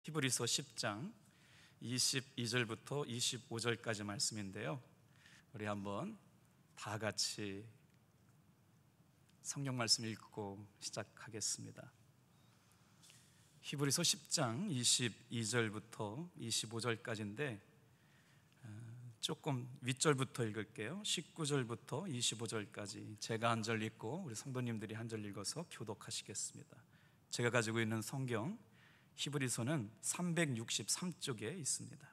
히브리서 10장 22절부터 25절까지 말씀인데요, 우리 한번 다 같이 성경 말씀 읽고 시작하겠습니다. 히브리서 10장 22절부터 25절까지인데 조금 윗절부터 읽을게요. 19절부터 25절까지 제가 한 절 읽고 우리 성도님들이 한 절 읽어서 교독하시겠습니다. 제가 가지고 있는 성경 히브리서는 363쪽에 있습니다.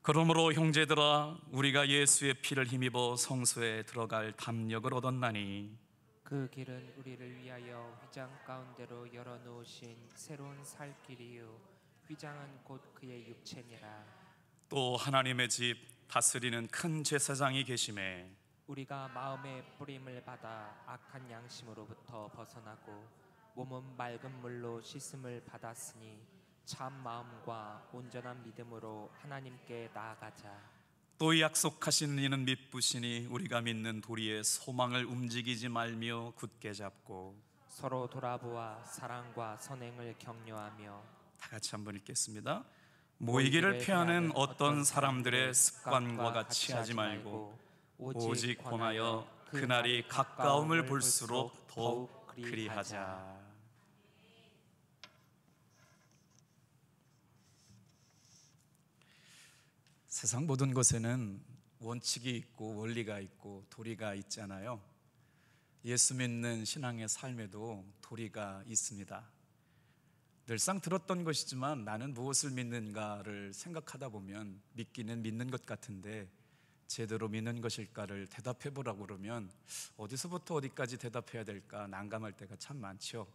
그러므로 형제들아, 우리가 예수의 피를 힘입어 성소에 들어갈 담력을 얻었나니 그 길은 우리를 위하여 휘장 가운데로 열어놓으신 새로운 살 길이요 휘장은 곧 그의 육체니라. 또 하나님의 집 다스리는 큰 제사장이 계심에 우리가 마음의 뿌림을 받아 악한 양심으로부터 벗어나고 몸은 맑은 물로 씻음을 받았으니 참 마음과 온전한 믿음으로 하나님께 나아가자. 또 약속하신 이는 믿으시니 우리가 믿는 도리의 소망을 움직이지 말며 굳게 잡고 서로 돌아보아 사랑과 선행을 격려하며. 다 같이 한번 읽겠습니다. 모이기를 피하는 어떤 사람들의 습관과 같이 하지 말고 오직 권하여 그날이 가까움을 볼수록 더욱 그리하자. 세상 모든 것에는 원칙이 있고 원리가 있고 도리가 있잖아요. 예수 믿는 신앙의 삶에도 도리가 있습니다. 늘상 들었던 것이지만 나는 무엇을 믿는가를 생각하다 보면 믿기는 믿는 것 같은데 제대로 믿는 것일까를 대답해 보라고 그러면 어디서부터 어디까지 대답해야 될까 난감할 때가 참 많죠.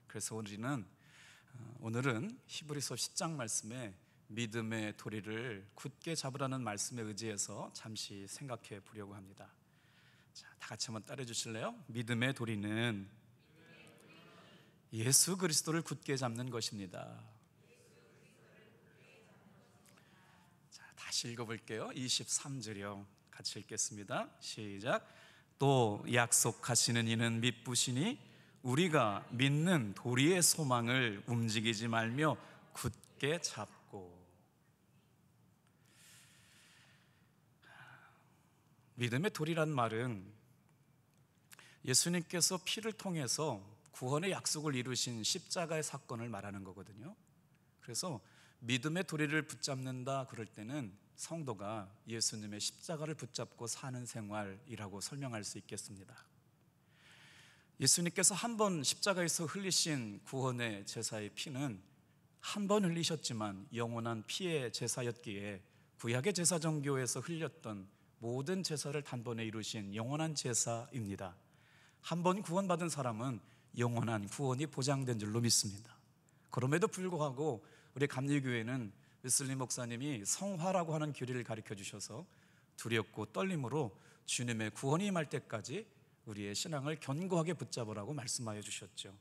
그래서 오늘은 히브리서 10장 말씀에 믿음의 도리를 굳게 잡으라는 말씀에 의지해서 잠시 생각해 보려고 합니다. 자, 다 같이 한번 따라해 주실래요? 믿음의 도리는 예수 그리스도를 굳게 잡는 것입니다. 자, 다시 읽어볼게요. 23절이요. 같이 읽겠습니다. 시작. 또 약속하시는 이는 믿으시니 우리가 믿는 도리의 소망을 움직이지 말며 굳게 잡고. 믿음의 도리란 말은 예수님께서 피를 통해서 구원의 약속을 이루신 십자가의 사건을 말하는 거거든요. 그래서 믿음의 도리를 붙잡는다 그럴 때는 성도가 예수님의 십자가를 붙잡고 사는 생활이라고 설명할 수 있겠습니다. 예수님께서 한 번 십자가에서 흘리신 구원의 제사의 피는 한 번 흘리셨지만 영원한 피의 제사였기에 구약의 제사 정교에서 흘렸던 모든 제사를 단번에 이루신 영원한 제사입니다. 한 번 구원받은 사람은 영원한 구원이 보장된 줄로 믿습니다. 그럼에도 불구하고 우리 감리교회는 웨슬리 목사님이 성화라고 하는 교리를 가르쳐 주셔서 두렵고 떨림으로 주님의 구원이 임할 때까지 우리의 신앙을 견고하게 붙잡으라고 말씀하여 주셨죠.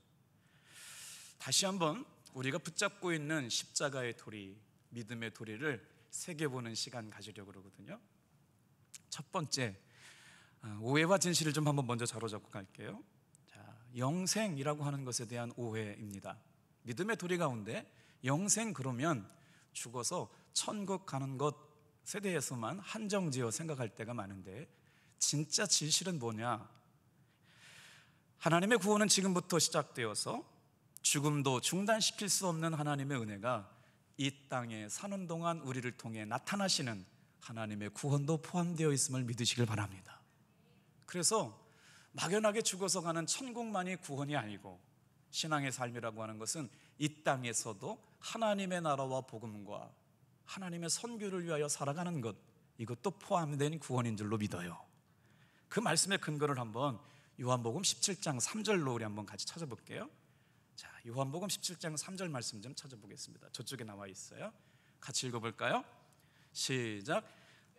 다시 한번 우리가 붙잡고 있는 십자가의 도리, 믿음의 도리를 새겨보는 시간 가지려고 그러거든요. 첫 번째, 오해와 진실을 좀 한번 먼저 자로잡고 갈게요. 자, 영생이라고 하는 것에 대한 오해입니다. 믿음의 도리 가운데 영생 그러면 죽어서 천국 가는 것에 대해서만 한정지어 생각할 때가 많은데 진짜 진실은 뭐냐? 하나님의 구원은 지금부터 시작되어서 죽음도 중단시킬 수 없는 하나님의 은혜가 이 땅에 사는 동안 우리를 통해 나타나시는 하나님의 구원도 포함되어 있음을 믿으시길 바랍니다. 그래서 막연하게 죽어서 가는 천국만이 구원이 아니고 신앙의 삶이라고 하는 것은 이 땅에서도 하나님의 나라와 복음과 하나님의 선교를 위하여 살아가는 것, 이것도 포함된 구원인 줄로 믿어요. 그 말씀의 근거를 한번 요한복음 17장 3절로 우리 한번 같이 찾아볼게요. 자, 요한복음 17장 3절 말씀 좀 찾아보겠습니다. 저쪽에 나와 있어요. 같이 읽어볼까요? 시작.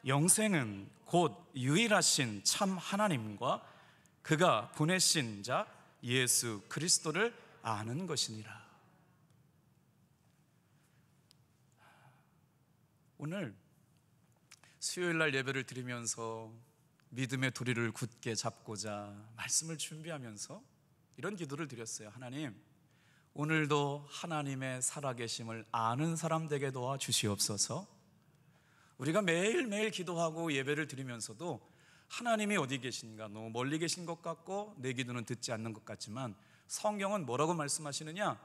영생은 곧 유일하신 참 하나님과 그가 보내신 자 예수 그리스도를 아는 것이니라. 오늘 수요일 날 예배를 드리면서 믿음의 도리를 굳게 잡고자 말씀을 준비하면서 이런 기도를 드렸어요. 하나님, 오늘도 하나님의 살아계심을 아는 사람 되게 도와 주시옵소서. 우리가 매일매일 기도하고 예배를 드리면서도 하나님이 어디 계신가, 너무 멀리 계신 것 같고 내 기도는 듣지 않는 것 같지만 성경은 뭐라고 말씀하시느냐?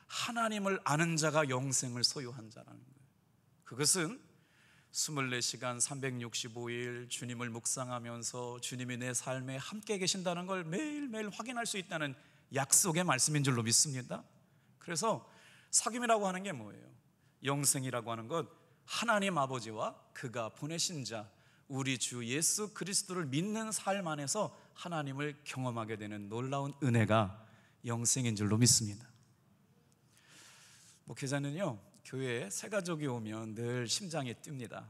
하나님을 아는 자가 영생을 소유한 자라는 거예요. 그것은 24시간 365일 주님을 묵상하면서 주님이 내 삶에 함께 계신다는 걸 매일매일 확인할 수 있다는 약속의 말씀인 줄로 믿습니다. 그래서 사귐이라고 하는 게 뭐예요? 영생이라고 하는 것, 하나님 아버지와 그가 보내신 자 우리 주 예수 그리스도를 믿는 삶 안에서 하나님을 경험하게 되는 놀라운 은혜가 영생인 줄로 믿습니다. 목회자는요, 교회에 새 가족이 오면 늘 심장이 뜁니다.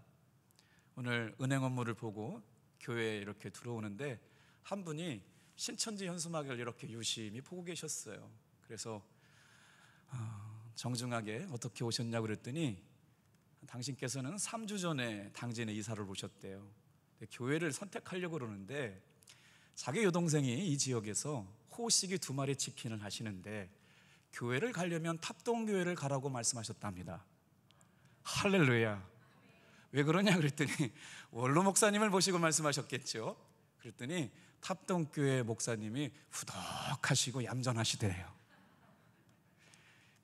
오늘 은행 업무를 보고 교회에 이렇게 들어오는데 한 분이 신천지 현수막을 이렇게 유심히 보고 계셨어요. 그래서 정중하게 어떻게 오셨냐고 그랬더니 당신께서는 3주 전에 당진에 이사를 오셨대요. 교회를 선택하려고 그러는데 자기 여동생이 이 지역에서 호식이 2마리 치킨을 하시는데 교회를 가려면 탑동교회를 가라고 말씀하셨답니다. 할렐루야. 왜 그러냐 그랬더니 원로 목사님을 보시고 말씀하셨겠죠. 그랬더니 탑동교회 목사님이 후덕하시고 얌전하시대요.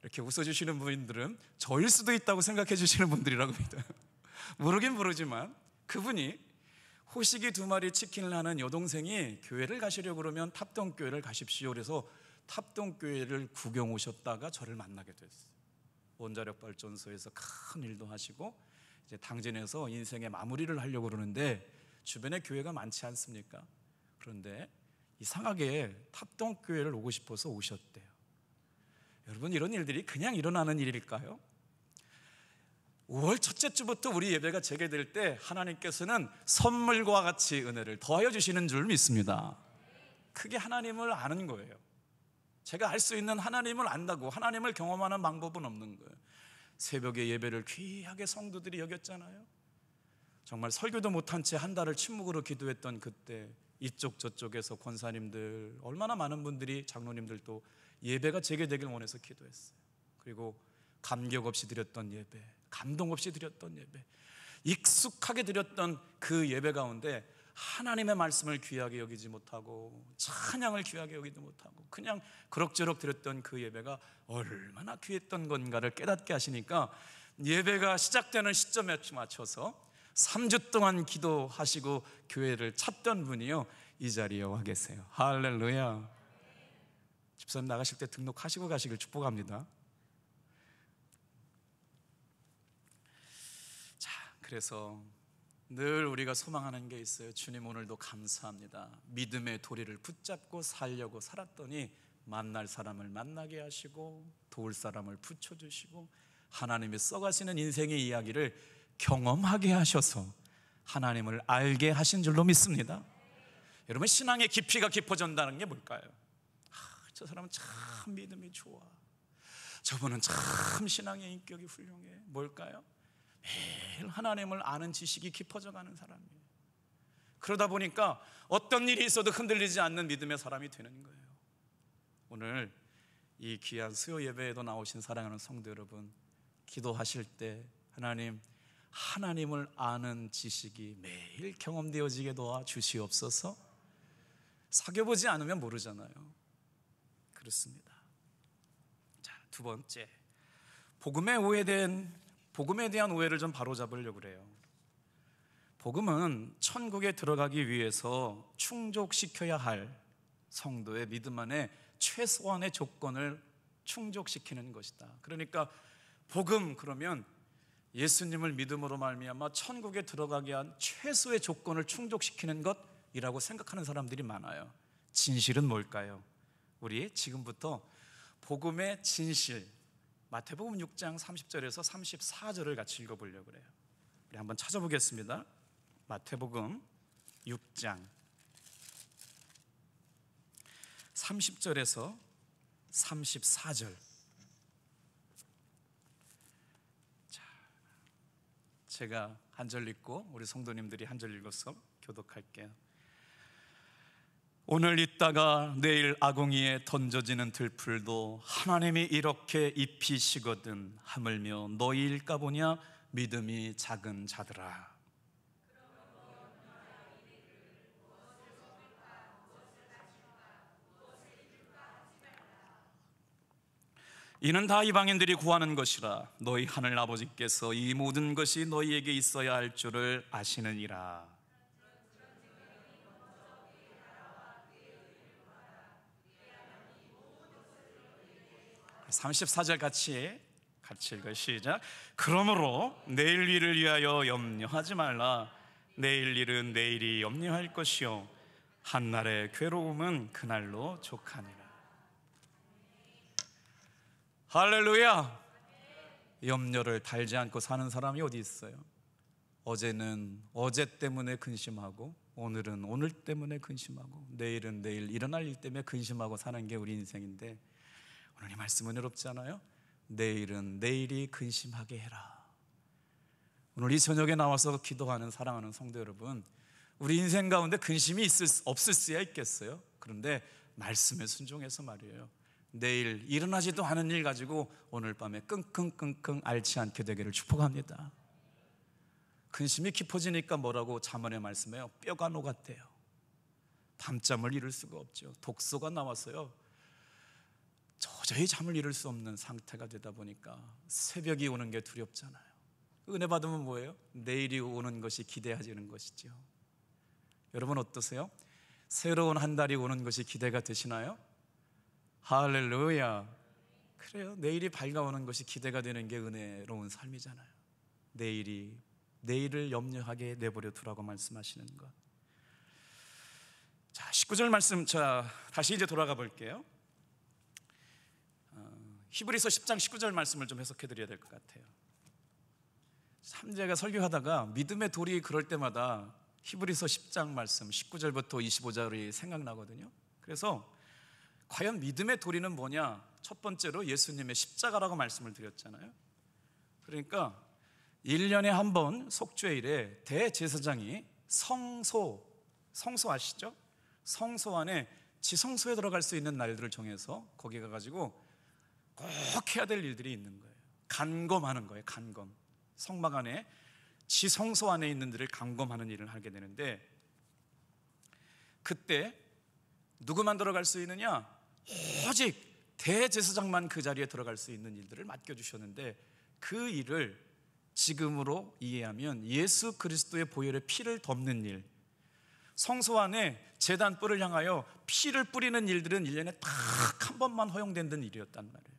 이렇게 웃어주시는 분들은 저일 수도 있다고 생각해 주시는 분들이라고 믿어요. 모르긴 모르지만 그분이 호식이 2마리 치킨을 하는 여동생이 교회를 가시려고 그러면 탑동교회를 가십시오. 그래서 탑동교회를 구경 오셨다가 저를 만나게 됐어요. 원자력 발전소에서 큰 일도 하시고 이제 당진에서 인생의 마무리를 하려고 그러는데 주변에 교회가 많지 않습니까? 그런데 이상하게 탑동교회를 오고 싶어서 오셨대요. 여러분, 이런 일들이 그냥 일어나는 일일까요? 5월 첫째 주부터 우리 예배가 재개될 때 하나님께서는 선물과 같이 은혜를 더하여 주시는 줄 믿습니다. 그게 하나님을 아는 거예요. 제가 알 수 있는 하나님을 안다고 하나님을 경험하는 방법은 없는 거예요. 새벽에 예배를 귀하게 성도들이 여겼잖아요. 정말 설교도 못한 채 한 달을 침묵으로 기도했던 그때 이쪽 저쪽에서 권사님들, 얼마나 많은 분들이, 장로님들도 예배가 재개되길 원해서 기도했어요. 그리고 감격 없이 드렸던 예배, 감동 없이 드렸던 예배, 익숙하게 드렸던 그 예배 가운데 하나님의 말씀을 귀하게 여기지 못하고 찬양을 귀하게 여기지 못하고 그냥 그럭저럭 드렸던 그 예배가 얼마나 귀했던 건가를 깨닫게 하시니까 예배가 시작되는 시점에 맞춰서 3주 동안 기도하시고 교회를 찾던 분이요, 이 자리에 와 계세요. 할렐루야. 집사님 나가실 때 등록하시고 가시길 축복합니다. 자, 그래서 늘 우리가 소망하는 게 있어요. 주님, 오늘도 감사합니다. 믿음의 도리를 붙잡고 살려고 살았더니 만날 사람을 만나게 하시고 도울 사람을 붙여주시고 하나님이 써가시는 인생의 이야기를 경험하게 하셔서 하나님을 알게 하신 줄로 믿습니다. 여러분, 신앙의 깊이가 깊어진다는 게 뭘까요? 저 사람은 참 믿음이 좋아, 저분은 참 신앙의 인격이 훌륭해. 뭘까요? 매일 하나님을 아는 지식이 깊어져 가는 사람이에요. 그러다 보니까 어떤 일이 있어도 흔들리지 않는 믿음의 사람이 되는 거예요. 오늘 이 귀한 수요 예배에도 나오신 사랑하는 성도 여러분, 기도하실 때 하나님을 아는 지식이 매일 경험되어지게 도와 주시옵소서. 사귀어보지 않으면 모르잖아요. 그렇습니다. 자, 두 번째, 복음에 대한 오해를 좀 바로잡으려고 그래요. 복음은 천국에 들어가기 위해서 충족시켜야 할 성도의 믿음 안에 최소한의 조건을 충족시키는 것이다. 그러니까 복음 그러면 예수님을 믿음으로 말미암아 천국에 들어가게 한 최소의 조건을 충족시키는 것이라고 생각하는 사람들이 많아요. 진실은 뭘까요? 우리 지금부터 복음의 진실, 마태복음 6장 30절에서 34절을 같이 읽어보려고 그래요. 우리 한번 찾아보겠습니다. 마태복음 6장 30절에서 34절. 자, 제가 한 절 읽고 우리 성도님들이 한 절 읽어서 교독할게요. 오늘 있다가 내일 아궁이에 던져지는 들풀도 하나님이 이렇게 입히시거든 하물며 너희일까 보냐 믿음이 작은 자들아. 이는 다 이방인들이 구하는 것이라 너희 하늘 아버지께서 이 모든 것이 너희에게 있어야 할 줄을 아시느니라. 34절 같이 읽어요. 시작. 그러므로 내일 일을 위하여 염려하지 말라. 내일 일은 내일이 염려할 것이요 한날의 괴로움은 그날로 족하니라. 할렐루야. 염려를 달지 않고 사는 사람이 어디 있어요? 어제는 어제 때문에 근심하고 오늘은 오늘 때문에 근심하고 내일은 내일 일어날 일 때문에 근심하고 사는 게 우리 인생인데, 오늘 이 말씀은 어렵지 않아요? 내일은 내일이 근심하게 해라. 오늘 이 저녁에 나와서 기도하는 사랑하는 성도 여러분, 우리 인생 가운데 근심이 없을 수야 있겠어요? 그런데 말씀에 순종해서 말이에요, 내일 일어나지도 않은 일 가지고 오늘 밤에 끙끙끙끙 앓지 않게 되기를 축복합니다. 근심이 깊어지니까 뭐라고 잠언에 말씀해요? 뼈가 녹았대요. 밤잠을 이룰 수가 없죠. 독소가 나왔어요. 도저히 잠을 이룰 수 없는 상태가 되다 보니까 새벽이 오는 게 두렵잖아요. 은혜 받으면 뭐예요? 내일이 오는 것이 기대하지는 것이죠. 여러분 어떠세요? 새로운 한 달이 오는 것이 기대가 되시나요? 할렐루야. 그래요. 내일이 밝아오는 것이 기대가 되는 게 은혜로운 삶이잖아요. 내일을 염려하게 내버려 두라고 말씀하시는 것. 자, 19절 말씀, 다시 이제 돌아가 볼게요. 히브리서 10장 19절 말씀을 좀 해석해 드려야 될 것 같아요. 참 제가 설교하다가 믿음의 돌이 그럴 때마다 히브리서 10장 말씀 19절부터 25절이 생각나거든요. 그래서 과연 믿음의 도리는 뭐냐? 첫 번째로 예수님의 십자가라고 말씀을 드렸잖아요. 그러니까 1년에 한 번 속죄일에 대제사장이 성소 아시죠? 성소 안에 지성소에 들어갈 수 있는 날들을 정해서 거기 가가지고 꼭 해야 될 일들이 있는 거예요. 간검하는 거예요. 간검. 성막 안에 지성소 안에 있는 들을 간검하는 일을 하게 되는데, 그때 누구만 들어갈 수 있느냐? 오직 대제사장만 그 자리에 들어갈 수 있는 일들을 맡겨주셨는데, 그 일을 지금으로 이해하면 예수 그리스도의 보혈의 피를 덮는 일, 성소 안에 제단불을 향하여 피를 뿌리는 일들은 1년에 딱 한 번만 허용된 일이었단 말이에요.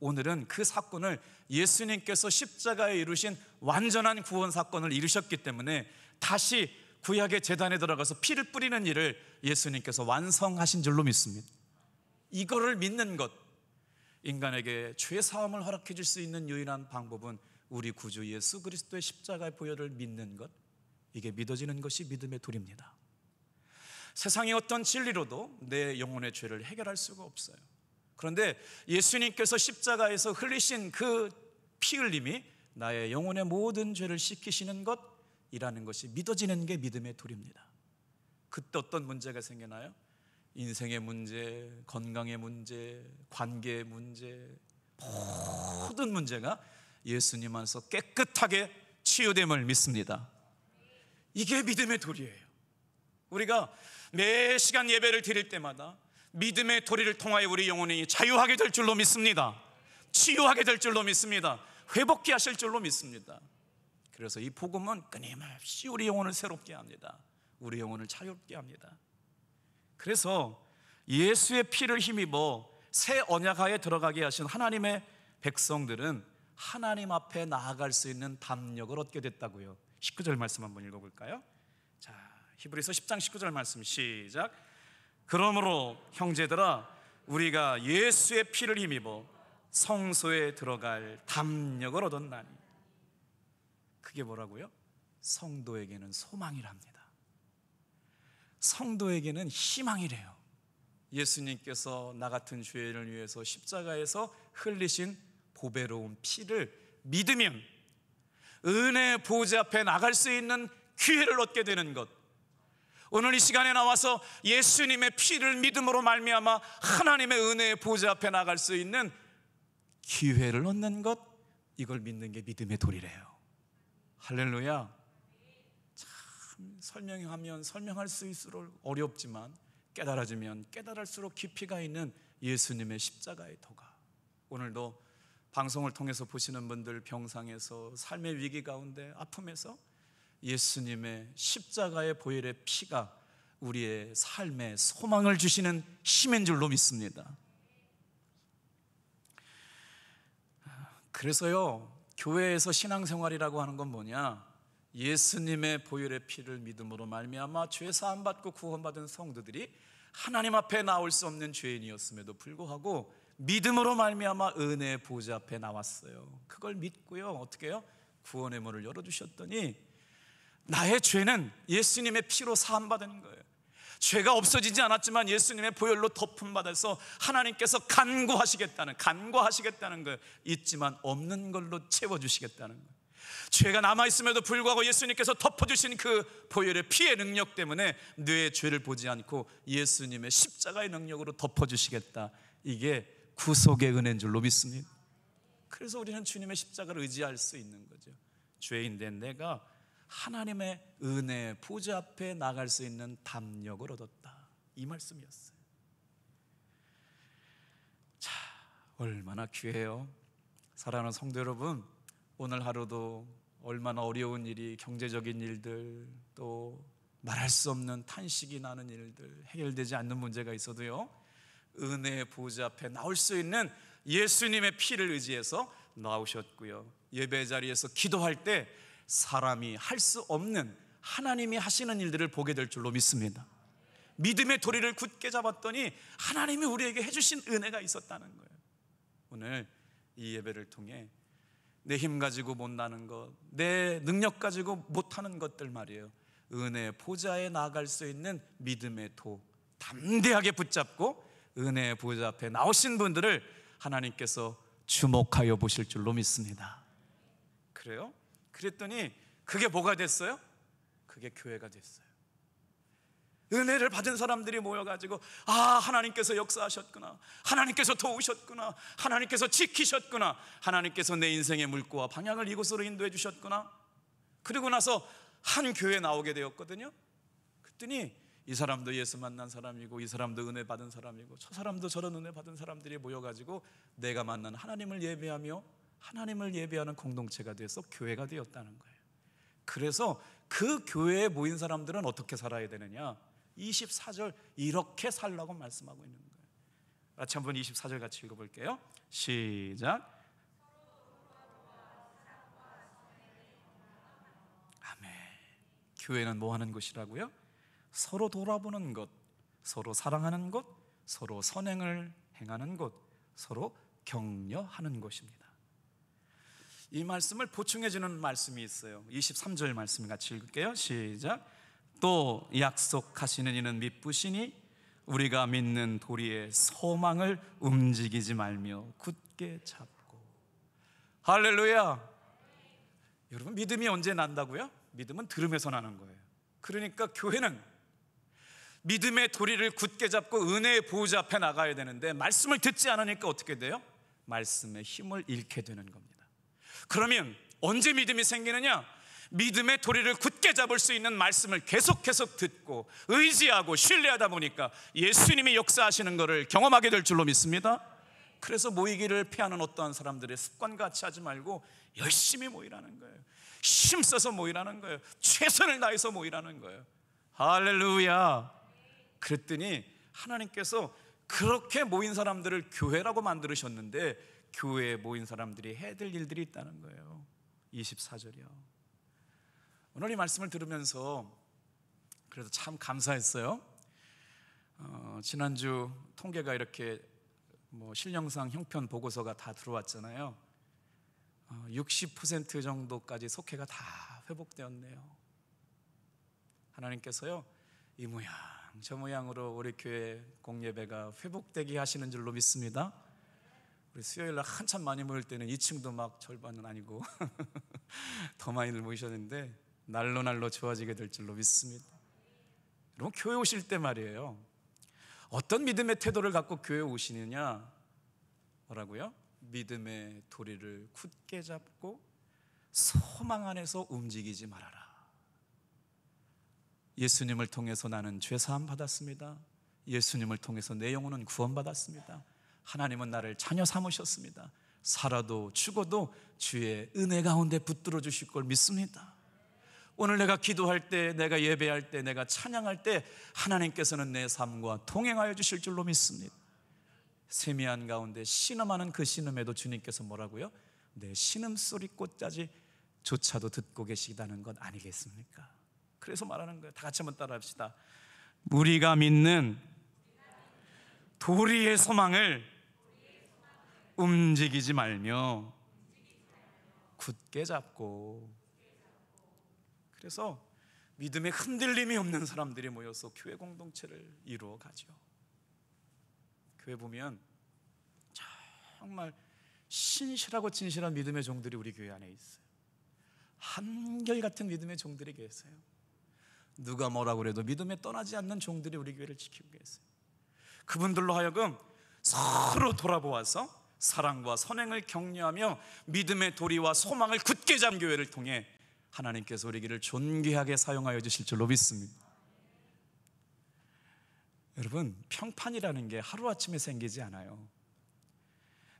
오늘은 그 사건을 예수님께서 십자가에 이루신 완전한 구원 사건을 이루셨기 때문에 다시 구약의 제단에 들어가서 피를 뿌리는 일을 예수님께서 완성하신 줄로 믿습니다. 이거를 믿는 것, 인간에게 죄 사함을 허락해 줄 수 있는 유일한 방법은 우리 구주 예수 그리스도의 십자가의 보혈을 믿는 것, 이게 믿어지는 것이 믿음의 돌입니다. 세상의 어떤 진리로도 내 영혼의 죄를 해결할 수가 없어요. 그런데 예수님께서 십자가에서 흘리신 그 피 흘림이 나의 영혼의 모든 죄를 씻기시는 것이라는 것이 믿어지는 게 믿음의 돌입니다. 그때 어떤 문제가 생기나요? 인생의 문제, 건강의 문제, 관계의 문제, 모든 문제가 예수님 안에서 깨끗하게 치유됨을 믿습니다. 이게 믿음의 돌이에요. 우리가 매 시간 예배를 드릴 때마다 믿음의 도리를 통하여 우리 영혼이 자유하게 될 줄로 믿습니다. 치유하게 될 줄로 믿습니다. 회복케 하실 줄로 믿습니다. 그래서 이 복음은 끊임없이 우리 영혼을 새롭게 합니다. 우리 영혼을 자유롭게 합니다. 그래서 예수의 피를 힘입어 새 언약하에 들어가게 하신 하나님의 백성들은 하나님 앞에 나아갈 수 있는 담력을 얻게 됐다고요. 19절 말씀 한번 읽어볼까요? 자, 히브리서 10장 19절 말씀 시작. 그러므로 형제들아, 우리가 예수의 피를 힘입어 성소에 들어갈 담력을 얻었나니. 그게 뭐라고요? 성도에게는 소망이랍니다. 성도에게는 희망이래요. 예수님께서 나 같은 죄인을 위해서 십자가에서 흘리신 보배로운 피를 믿으면 은혜 보좌 앞에 나갈 수 있는 기회를 얻게 되는 것, 오늘 이 시간에 나와서 예수님의 피를 믿음으로 말미암아 하나님의 은혜의 보좌 앞에 나갈 수 있는 기회를 얻는 것, 이걸 믿는 게 믿음의 도리래요. 할렐루야. 참 설명하면 설명할 수 있을수록 어렵지만 깨달아지면 깨달을수록 깊이가 있는 예수님의 십자가의 도가, 오늘도 방송을 통해서 보시는 분들, 병상에서 삶의 위기 가운데 아픔에서 예수님의 십자가의 보혈의 피가 우리의 삶에 소망을 주시는 힘인 줄로 믿습니다. 그래서요, 교회에서 신앙생활이라고 하는 건 뭐냐? 예수님의 보혈의 피를 믿음으로 말미암아 죄 사함 받고 구원받은 성도들이 하나님 앞에 나올 수 없는 죄인이었음에도 불구하고 믿음으로 말미암아 은혜의 보좌 앞에 나왔어요. 그걸 믿고요, 어떻게 해요? 구원의 문을 열어주셨더니 나의 죄는 예수님의 피로 사함받은 거예요. 죄가 없어지지 않았지만 예수님의 보혈로 덮음받아서 하나님께서 간구하시겠다는 거예요. 있지만 없는 걸로 채워주시겠다는 거예요. 죄가 남아있음에도 불구하고 예수님께서 덮어주신 그 보혈의 피의 능력 때문에 내 죄를 보지 않고 예수님의 십자가의 능력으로 덮어주시겠다. 이게 구속의 은혜인 줄로 믿습니다. 그래서 우리는 주님의 십자가를 의지할 수 있는 거죠. 죄인된 내가 하나님의 은혜 보좌 앞에 나갈 수 있는 담력을 얻었다, 이 말씀이었어요. 자, 얼마나 귀해요. 사랑하는 성도 여러분, 오늘 하루도 얼마나 어려운 일이, 경제적인 일들, 또 말할 수 없는 탄식이 나는 일들, 해결되지 않는 문제가 있어도요, 은혜의 보좌 앞에 나올 수 있는 예수님의 피를 의지해서 나오셨고요, 예배 자리에서 기도할 때 사람이 할 수 없는 하나님이 하시는 일들을 보게 될 줄로 믿습니다. 믿음의 도리를 굳게 잡았더니 하나님이 우리에게 해주신 은혜가 있었다는 거예요. 오늘 이 예배를 통해 내 힘 가지고 못나는 것, 내 능력 가지고 못하는 것들 말이에요, 은혜의 보좌에 나아갈 수 있는 믿음의 도 담대하게 붙잡고 은혜의 보좌 앞에 나오신 분들을 하나님께서 주목하여 보실 줄로 믿습니다. 그래요? 그랬더니 그게 뭐가 됐어요? 그게 교회가 됐어요. 은혜를 받은 사람들이 모여가지고, 아, 하나님께서 역사하셨구나, 하나님께서 도우셨구나, 하나님께서 지키셨구나, 하나님께서 내 인생의 물꼬와 방향을 이곳으로 인도해 주셨구나. 그리고 나서 한 교회에 나오게 되었거든요. 그랬더니 이 사람도 예수 만난 사람이고, 이 사람도 은혜 받은 사람이고, 저 사람도 저런 은혜 받은 사람들이 모여가지고 내가 만난 하나님을 예배하며 하나님을 예배하는 공동체가 돼서 교회가 되었다는 거예요. 그래서 그 교회에 모인 사람들은 어떻게 살아야 되느냐? 24절 이렇게 살라고 말씀하고 있는 거예요. 같이 한번 24절 같이 읽어볼게요. 시작. 아멘. 교회는 뭐 하는 곳이라고요? 서로 돌아보는 것, 서로 사랑하는 곳, 서로 선행을 행하는 곳, 서로 격려하는 곳입니다. 이 말씀을 보충해 주는 말씀이 있어요. 23절 말씀 같이 읽을게요. 시작. 또 약속하시는 이는 미쁘시니 우리가 믿는 도리의 소망을 움직이지 말며 굳게 잡고. 할렐루야. 여러분, 믿음이 언제 난다고요? 믿음은 들음에서 나는 거예요. 그러니까 교회는 믿음의 도리를 굳게 잡고 은혜의 보호자 앞에 나가야 되는데, 말씀을 듣지 않으니까 어떻게 돼요? 말씀의 힘을 잃게 되는 겁니다. 그러면 언제 믿음이 생기느냐? 믿음의 도리를 굳게 잡을 수 있는 말씀을 계속 듣고 의지하고 신뢰하다 보니까 예수님이 역사하시는 것을 경험하게 될 줄로 믿습니다. 그래서 모이기를 피하는 어떠한 사람들의 습관같이 하지 말고 열심히 모이라는 거예요. 힘써서 모이라는 거예요. 최선을 다해서 모이라는 거예요. 할렐루야. 그랬더니 하나님께서 그렇게 모인 사람들을 교회라고 만들으셨는데, 교회에 모인 사람들이 해야 될 일들이 있다는 거예요. 24절이요. 오늘 이 말씀을 들으면서 그래서 참 감사했어요. 지난주 통계가 이렇게 신령상 형편 보고서가 다 들어왔잖아요. 60% 정도까지 속회가 다 회복되었네요. 하나님께서요, 이 모양 저 모양으로 우리 교회 공예배가 회복되게 하시는 줄로 믿습니다. 우리 수요일날 한참 많이 모일 때는 2층도 막 절반은 아니고 더 많이들 모이셨는데 날로 좋아지게 될 줄로 믿습니다. 여러분, 교회 오실 때 말이에요, 어떤 믿음의 태도를 갖고 교회 오시느냐? 뭐라고요? 믿음의 도리를 굳게 잡고 소망 안에서 움직이지 말아라. 예수님을 통해서 나는 죄사함 받았습니다. 예수님을 통해서 내 영혼은 구원받았습니다. 하나님은 나를 자녀 삼으셨습니다. 살아도 죽어도 주의 은혜 가운데 붙들어 주실 걸 믿습니다. 오늘 내가 기도할 때, 내가 예배할 때, 내가 찬양할 때 하나님께서는 내 삶과 동행하여 주실 줄로 믿습니다. 세미한 가운데 신음하는 그 신음에도 주님께서 뭐라고요? 내 신음소리 꽃자지조차도 듣고 계시다는 것 아니겠습니까? 그래서 말하는 거예요. 다 같이 한번 따라 합시다. 우리가 믿는 도리의 소망을 움직이지 말며 굳게 잡고. 그래서 믿음의 흔들림이 없는 사람들이 모여서 교회 공동체를 이루어 가죠. 교회 보면 정말 신실하고 진실한 믿음의 종들이 우리 교회 안에 있어요. 한결같은 믿음의 종들이 계세요. 누가 뭐라고 해도 믿음에 떠나지 않는 종들이 우리 교회를 지키고 계세요. 그분들로 하여금 서로 돌아보아서 사랑과 선행을 격려하며 믿음의 도리와 소망을 굳게 잡은 교회를 통해 하나님께서 우리 길을 존귀하게 사용하여 주실 줄로 믿습니다. 여러분, 평판이라는 게 하루아침에 생기지 않아요.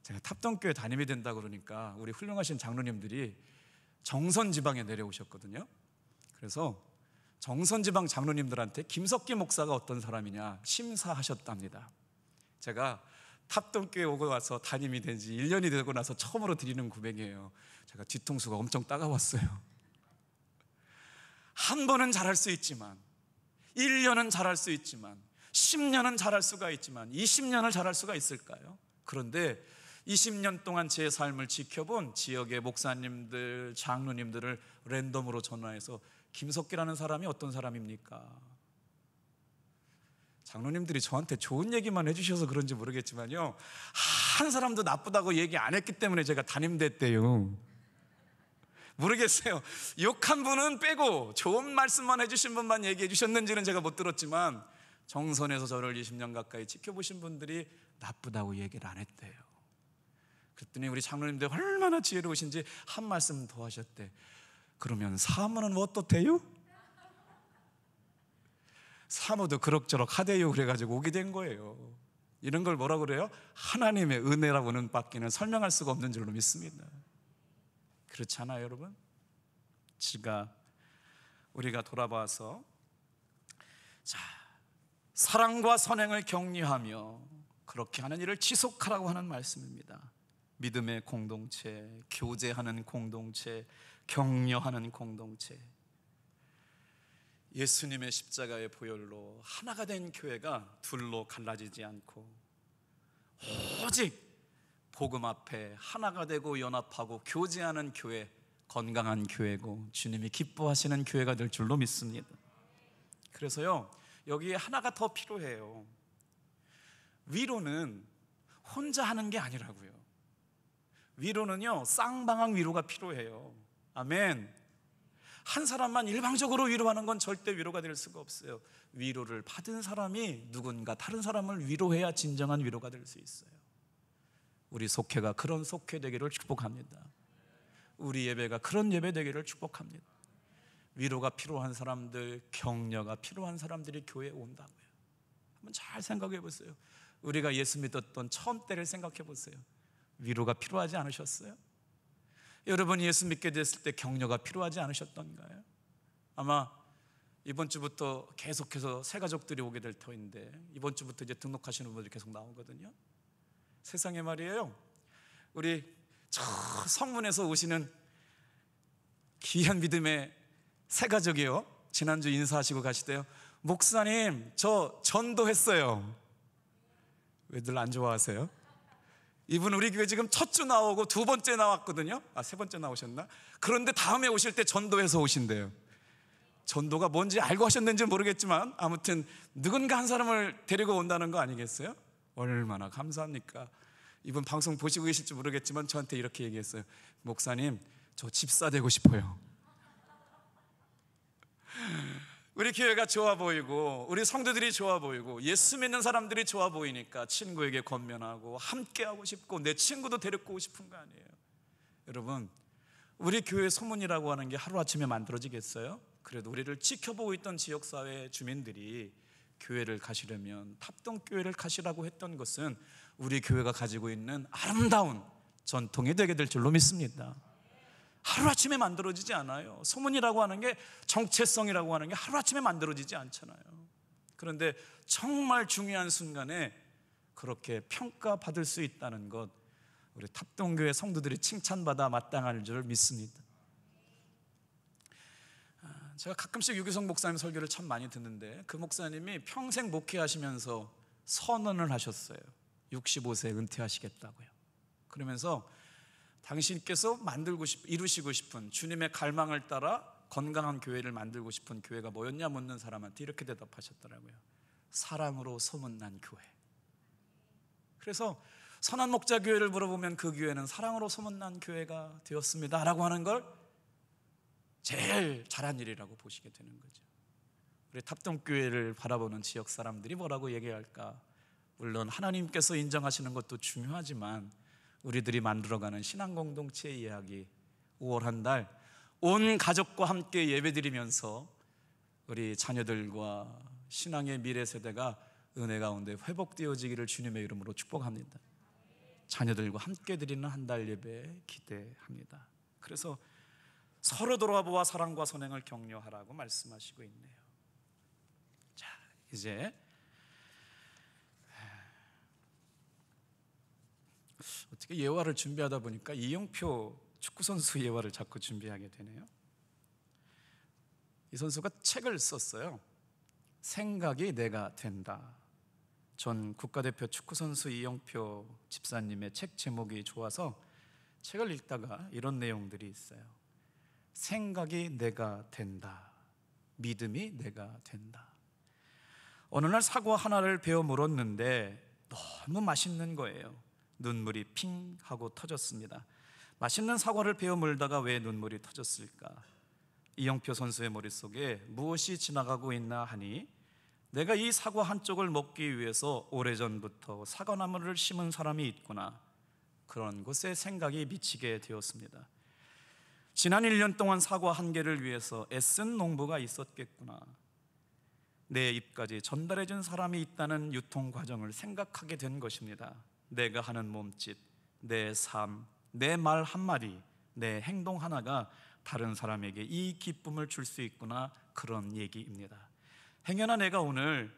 제가 탑동교회 담임이 된다고 그러니까 우리 훌륭하신 장로님들이 정선지방에 내려오셨거든요. 그래서 정선지방 장로님들한테 김석기 목사가 어떤 사람이냐 심사하셨답니다. 제가 탑동교회 오고 와서 담임이 된 지 1년이 되고 나서 처음으로 드리는 고백이에요. 제가 뒤통수가 엄청 따가웠어요. 한 번은 잘할 수 있지만, 1년은 잘할 수 있지만, 10년은 잘할 수가 있지만 20년을 잘할 수가 있을까요? 그런데 20년 동안 제 삶을 지켜본 지역의 목사님들, 장로님들을 랜덤으로 전화해서 김석기라는 사람이 어떤 사람입니까? 장로님들이 저한테 좋은 얘기만 해주셔서 그런지 모르겠지만요, 한 사람도 나쁘다고 얘기 안 했기 때문에 제가 담임됐대요. 모르겠어요. 욕한 분은 빼고 좋은 말씀만 해주신 분만 얘기해 주셨는지는 제가 못 들었지만 정선에서 저를 20년 가까이 지켜보신 분들이 나쁘다고 얘기를 안 했대요. 그랬더니 우리 장로님들 얼마나 지혜로우신지 한 말씀 더 하셨대. 그러면 사모는 뭐 어떻대요? 사모도 그럭저럭 하대요. 그래가지고 오게 된 거예요. 이런 걸 뭐라고 그래요? 하나님의 은혜라고는 밖에는 설명할 수가 없는 줄로 믿습니다. 그렇지 않아요, 여러분? 우리가 돌아봐서 사랑과 선행을 격려하며 그렇게 하는 일을 지속하라고 하는 말씀입니다. 믿음의 공동체, 교제하는 공동체, 격려하는 공동체. 예수님의 십자가의 보혈로 하나가 된 교회가 둘로 갈라지지 않고 오직 복음 앞에 하나가 되고 연합하고 교제하는 교회, 건강한 교회고 주님이 기뻐하시는 교회가 될 줄로 믿습니다. 그래서요, 여기에 하나가 더 필요해요. 위로는 혼자 하는 게 아니라고요. 위로는요, 쌍방향 위로가 필요해요. 아멘. 한 사람만 일방적으로 위로하는 건 절대 위로가 될 수가 없어요. 위로를 받은 사람이 누군가 다른 사람을 위로해야 진정한 위로가 될 수 있어요. 우리 속회가 그런 속회 되기를 축복합니다. 우리 예배가 그런 예배 되기를 축복합니다. 위로가 필요한 사람들, 격려가 필요한 사람들이 교회에 온다고요. 한번 잘 생각해 보세요. 우리가 예수 믿었던 처음 때를 생각해 보세요. 위로가 필요하지 않으셨어요? 여러분이 예수 믿게 됐을 때 격려가 필요하지 않으셨던가요? 아마 이번 주부터 계속해서 새 가족들이 오게 될 터인데, 이번 주부터 이제 등록하시는 분들이 계속 나오거든요. 세상에 말이에요, 우리 저 성문에서 오시는 귀한 믿음의 새 가족이요, 지난주 인사하시고 가시대요. 목사님, 저 전도했어요. 왜들 안 좋아하세요? 이분 우리 교회 지금 첫 주 나오고 두 번째 나왔거든요. 세 번째 나오셨나? 그런데 다음에 오실 때 전도해서 오신대요. 전도가 뭔지 알고 하셨는지 모르겠지만 아무튼 누군가 한 사람을 데리고 온다는 거 아니겠어요? 얼마나 감사합니까? 이분 방송 보시고 계실지 모르겠지만 저한테 이렇게 얘기했어요. 목사님, 저 집사 되고 싶어요. 우리 교회가 좋아 보이고 우리 성도들이 좋아 보이고 예수 믿는 사람들이 좋아 보이니까 친구에게 권면하고 함께하고 싶고 내 친구도 데리고 오고 싶은 거 아니에요. 여러분, 우리 교회 소문이라고 하는 게 하루아침에 만들어지겠어요? 그래도 우리를 지켜보고 있던 지역사회 주민들이 교회를 가시려면 탑동교회를 가시라고 했던 것은 우리 교회가 가지고 있는 아름다운 전통이 되게 될 줄로 믿습니다. 하루아침에 만들어지지 않아요. 소문이라고 하는 게, 정체성이라고 하는 게 하루아침에 만들어지지 않잖아요. 그런데 정말 중요한 순간에 그렇게 평가받을 수 있다는 것, 우리 탑동교회 성도들이 칭찬받아 마땅할 줄 믿습니다. 제가 가끔씩 유기성 목사님 설교를 참 많이 듣는데, 그 목사님이 평생 목회하시면서 선언을 하셨어요. 65세에 은퇴하시겠다고요. 그러면서 당신께서 이루시고 싶은 주님의 갈망을 따라 건강한 교회를 만들고 싶은 교회가 뭐였냐 묻는 사람한테 이렇게 대답하셨더라고요. 사랑으로 소문난 교회. 그래서 선한 목자 교회를 물어보면 그 교회는 사랑으로 소문난 교회가 되었습니다 라고 하는 걸 제일 잘한 일이라고 보시게 되는 거죠. 우리 탑동교회를 바라보는 지역 사람들이 뭐라고 얘기할까? 물론 하나님께서 인정하시는 것도 중요하지만 우리들이 만들어가는 신앙공동체의 이야기, 5월 한 달 온 가족과 함께 예배드리면서 우리 자녀들과 신앙의 미래 세대가 은혜 가운데 회복되어지기를 주님의 이름으로 축복합니다. 자녀들과 함께 드리는 한 달 예배 기대합니다. 그래서 서로 돌아보아 사랑과 선행을 격려하라고 말씀하시고 있네요. 자, 이제 어떻게 예화를 준비하다 보니까 이영표 축구선수 예화를 자꾸 준비하게 되네요. 이 선수가 책을 썼어요. 생각이 내가 된다. 전 국가대표 축구선수 이영표 집사님의 책 제목이 좋아서 책을 읽다가 이런 내용들이 있어요. 생각이 내가 된다. 믿음이 내가 된다. 어느 날 사과 하나를 베어 물었는데 너무 맛있는 거예요. 눈물이 핑 하고 터졌습니다. 맛있는 사과를 베어 물다가 왜 눈물이 터졌을까? 이영표 선수의 머릿속에 무엇이 지나가고 있나 하니, 내가 이 사과 한쪽을 먹기 위해서 오래전부터 사과나무를 심은 사람이 있구나, 그런 곳에 생각이 미치게 되었습니다. 지난 1년 동안 사과 한 개를 위해서 애쓴 농부가 있었겠구나. 내 입까지 전달해준 사람이 있다는 유통 과정을 생각하게 된 것입니다. 내가 하는 몸짓, 내 삶, 내 말 한마디, 내 행동 하나가 다른 사람에게 이 기쁨을 줄 수 있구나, 그런 얘기입니다. 행여나 내가 오늘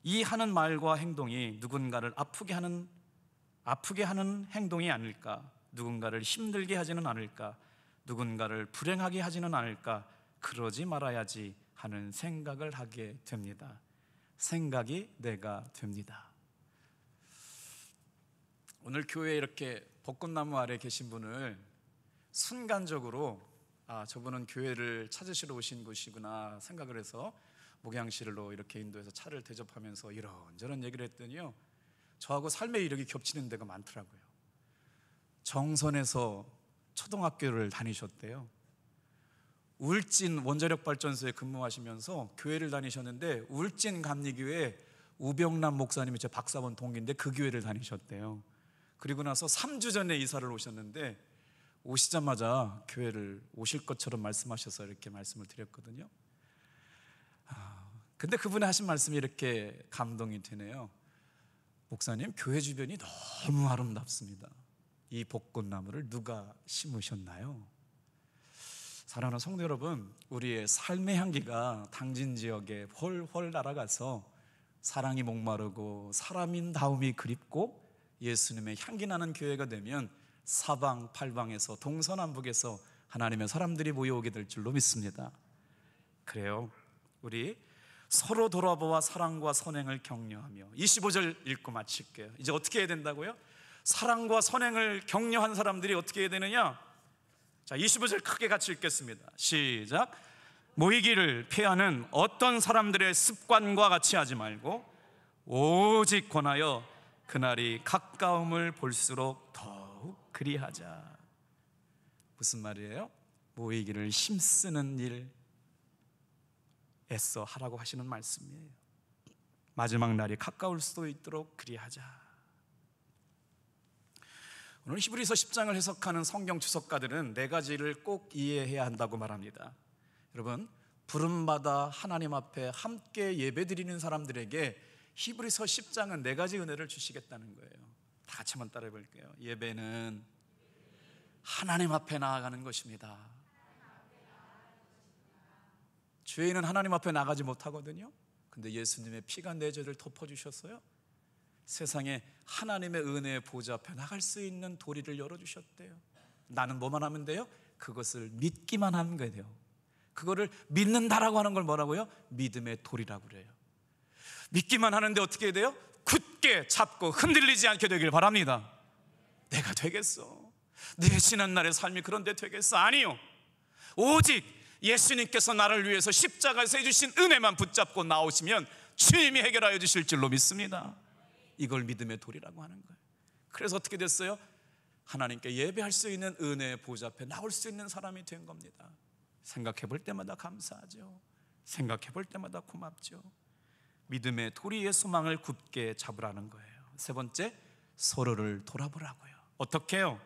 이 하는 말과 행동이 누군가를 아프게 하는 행동이 아닐까, 누군가를 힘들게 하지는 않을까, 누군가를 불행하게 하지는 않을까, 그러지 말아야지 하는 생각을 하게 됩니다. 생각이 내가 됩니다. 오늘 교회에 이렇게 벚꽃나무 아래 계신 분을 순간적으로 저분은 교회를 찾으시러 오신 곳이구나 생각을 해서 목양실로 이렇게 인도해서 차를 대접하면서 이런저런 얘기를 했더니요, 저하고 삶의 이력이 겹치는 데가 많더라고요. 정선에서 초등학교를 다니셨대요. 울진 원자력발전소에 근무하시면서 교회를 다니셨는데, 울진 감리교회 우병남 목사님이 제 박사본 동기인데 그 교회를 다니셨대요. 그리고 나서 3주 전에 이사를 오셨는데 오시자마자 교회를 오실 것처럼 말씀하셔서 이렇게 말씀을 드렸거든요. 근데 그분이 하신 말씀이 이렇게 감동이 되네요. 목사님, 교회 주변이 너무 아름답습니다. 이 벚꽃나무를 누가 심으셨나요? 사랑하는 성도 여러분, 우리의 삶의 향기가 당진 지역에 훨훨 날아가서 사랑이 목마르고 사람인다움이 그립고 예수님의 향기 나는 교회가 되면 사방 팔방에서 동서남북에서 하나님의 사람들이 모여오게 될 줄로 믿습니다. 그래요, 우리 서로 돌아보아 사랑과 선행을 격려하며, 25절 읽고 마칠게요. 이제 어떻게 해야 된다고요? 사랑과 선행을 격려한 사람들이 어떻게 해야 되느냐? 자, 25절 크게 같이 읽겠습니다. 시작. 모이기를 피하는 어떤 사람들의 습관과 같이 하지 말고 오직 권하여 그날이 가까움을 볼수록 더욱 그리하자. 무슨 말이에요? 모이기를 힘쓰는 일, 애써 하라고 하시는 말씀이에요. 마지막 날이 가까울 수도 있도록 그리하자. 오늘 히브리서 10장을 해석하는 성경 주석가들은 네 가지를 꼭 이해해야 한다고 말합니다. 여러분, 부름받아 하나님 앞에 함께 예배드리는 사람들에게 히브리서 10장은 네 가지 은혜를 주시겠다는 거예요. 다 같이 한번 따라해 볼게요. 예배는 하나님 앞에 나아가는 것입니다. 죄인은 하나님 앞에 나가지 못하거든요. 근데 예수님의 피가 내 죄를 덮어주셨어요. 세상에 하나님의 은혜의 보좌 앞에 나갈 수 있는 도리를 열어주셨대요. 나는 뭐만 하면 돼요? 그것을 믿기만 하면 돼요. 그거를 믿는다라고 하는 걸 뭐라고요? 믿음의 도리라고 그래요. 믿기만 하는데 어떻게 해야 돼요? 굳게 잡고 흔들리지 않게 되길 바랍니다. 내가 되겠어? 내 지난날의 삶이 그런데 되겠어? 아니요. 오직 예수님께서 나를 위해서 십자가에서 해주신 은혜만 붙잡고 나오시면 주님이 해결하여 주실 줄로 믿습니다. 이걸 믿음의 도리라고 하는 거예요. 그래서 어떻게 됐어요? 하나님께 예배할 수 있는 은혜의 보좌 앞에 나올 수 있는 사람이 된 겁니다. 생각해 볼 때마다 감사하죠. 생각해 볼 때마다 고맙죠. 믿음의 도리의 소망을 굳게 잡으라는 거예요. 세 번째, 서로를 돌아보라고요. 어떻게 해요?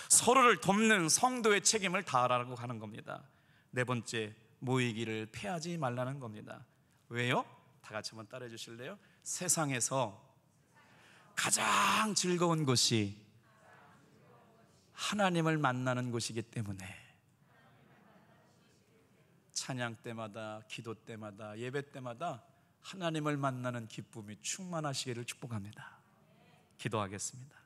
서로를 돕는 성도의 책임을 다하라고 하는 겁니다. 네 번째, 모이기를 패하지 말라는 겁니다. 왜요? 다 같이 한번 따라해 주실래요? 세상에서 가장 즐거운 것이 하나님을 만나는 곳이기 때문에 찬양 때마다, 기도 때마다, 예배 때마다 하나님을 만나는 기쁨이 충만하시기를 축복합니다. 기도하겠습니다.